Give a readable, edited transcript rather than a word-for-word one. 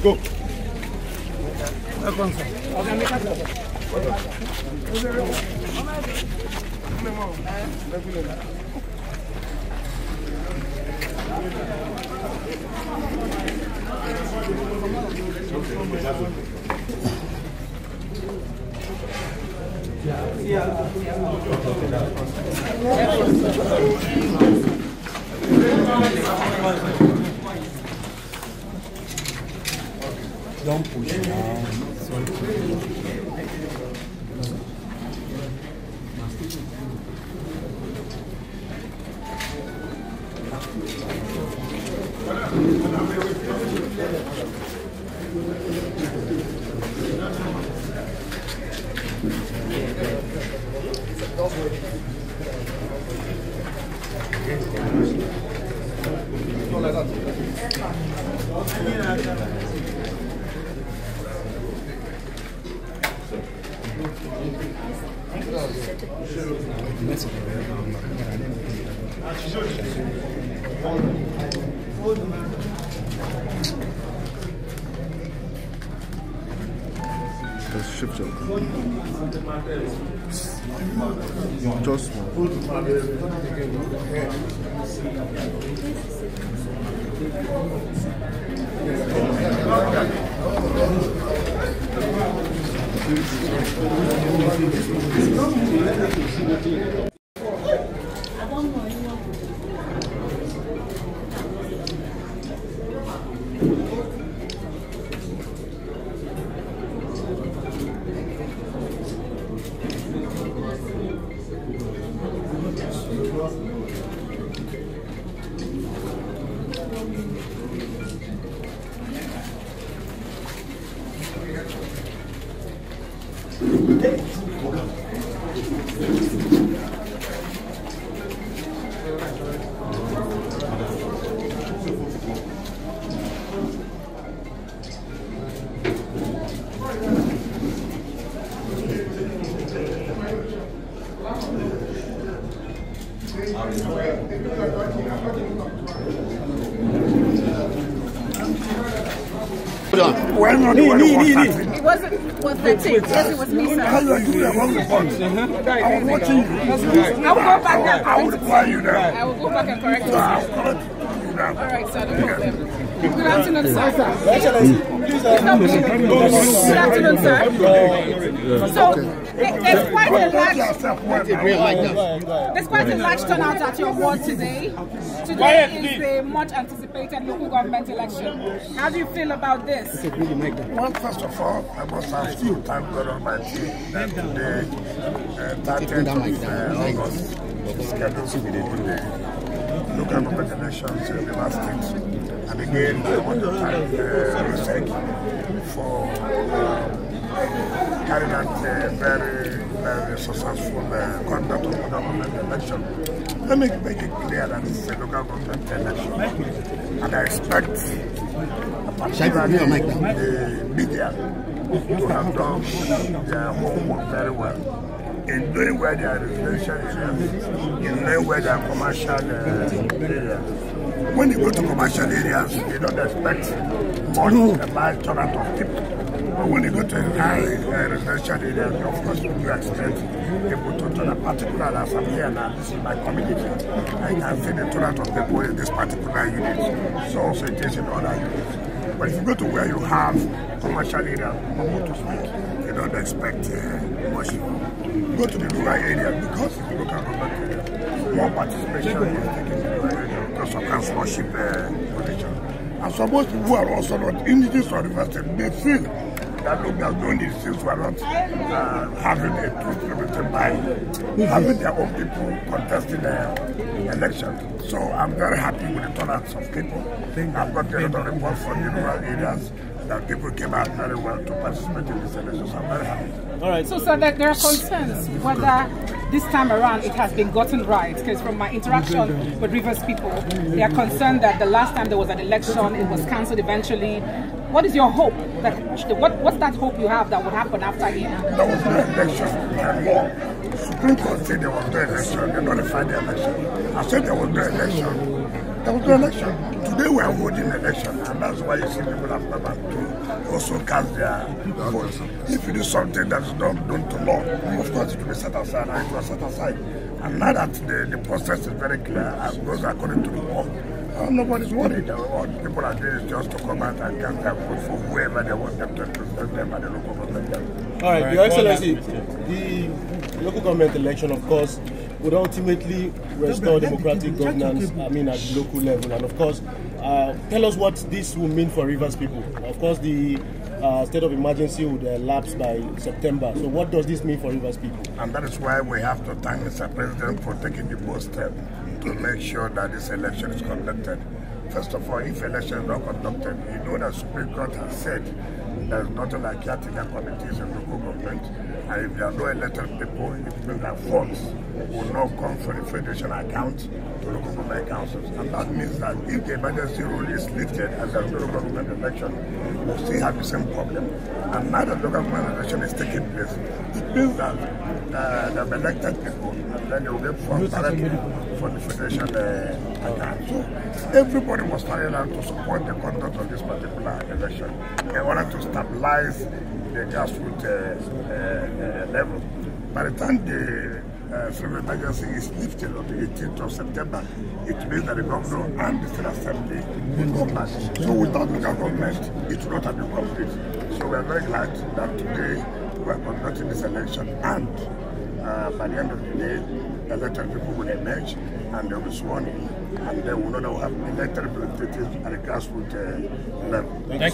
Go. Don't push it down. Just shift up. Just It wasn't 13. Yes, it was me, sir. how you do that one report? I was watching you. I will go back and I will reply you now. I will go back and correct you. I'll correct you now. All right, sir. No problem. Good afternoon, sir. Good afternoon, sir. So, there's quite a large turnout at your ward today. Today is the much anticipated local government election. How do you feel about this? Well, first of all, I must have to thank God Almighty that today, 30th of August, is scheduled for the local government elections in the last state. And again, I want to thank RSIEC for carrying out a very successful conduct of the government election. Let me make it clear that this is a local government election. And I expect particularly the media to have done their homework very well in knowing where there are residential areas, in knowing where there are commercial areas. When you go to commercial areas, you don't expect much a large turnout of people. But when you go to high residential areas, of course, you do expect people to turn up. Particularly as I'm here now, this is my community. I can see the turnout of people in this particular unit. So also it is in other units. But if you go to where you have commercial areas, to speak, you don't expect much. Go to the rural area because it's local government area. More participation is taken in the rural area because of councillorship position. And some most people are also not in this university. They feel that look, they are doing these things who are not having a truth represented by having their own people contesting the election. So I'm very happy with the turnouts of people. I've got a lot of reports from the rural areas that people came out very well to participate in this election. So I'm very happy. All right. So that there are concerns whether this time around it has been gotten right, because from my interaction with Rivers people, they are concerned that the last time there was an election, it was cancelled eventually. What is your hope? What's that hope you have that would happen after here? There was no election anymore. Supreme Court said there was no election. They nullified the election. I said there was no election. There was no election. Today we are holding an election, and that's why you see people have come back to also cast their votes. If you do something that is not done to law, of course it will be set aside, and it was set aside. And now that the process is very clear and goes according to the law, nobody's worried. What people are doing is just to come out and cast their vote for whoever they want them to represent them at the local government level. All right, Your Excellency, the local government election, of course, would ultimately restore democratic governance, at the local level. And of course, tell us what this will mean for Rivers people. Of course, the state of emergency would lapse by September. So what does this mean for Rivers people? And that is why we have to thank Mr. President for taking the bold step to make sure that this election is conducted. First of all, if election is not conducted, you know that Supreme Court has said there is nothing like caretaker committees in local government, and if there are no elected people, it means that funds will not come from the federation account to local government councils. And that means that if the emergency rule is lifted and there is no local government election, we'll still have the same problem. And now that local government election is taking place, it means that the elected people, and then they will get funds directly from the federation account. So everybody was trying out to support the conduct of this particular election in order to stabilize the grassroots level. By the time the state of emergency is lifted on the 18th of September, it means that the governor and the state assembly will come back. So without local government, it will not have been complete. So we are very glad that today we are conducting this election, and by the end of the day, elected people will emerge and they will be sworn in, and then we know that we have elected representatives at the grassroots level. Thank you.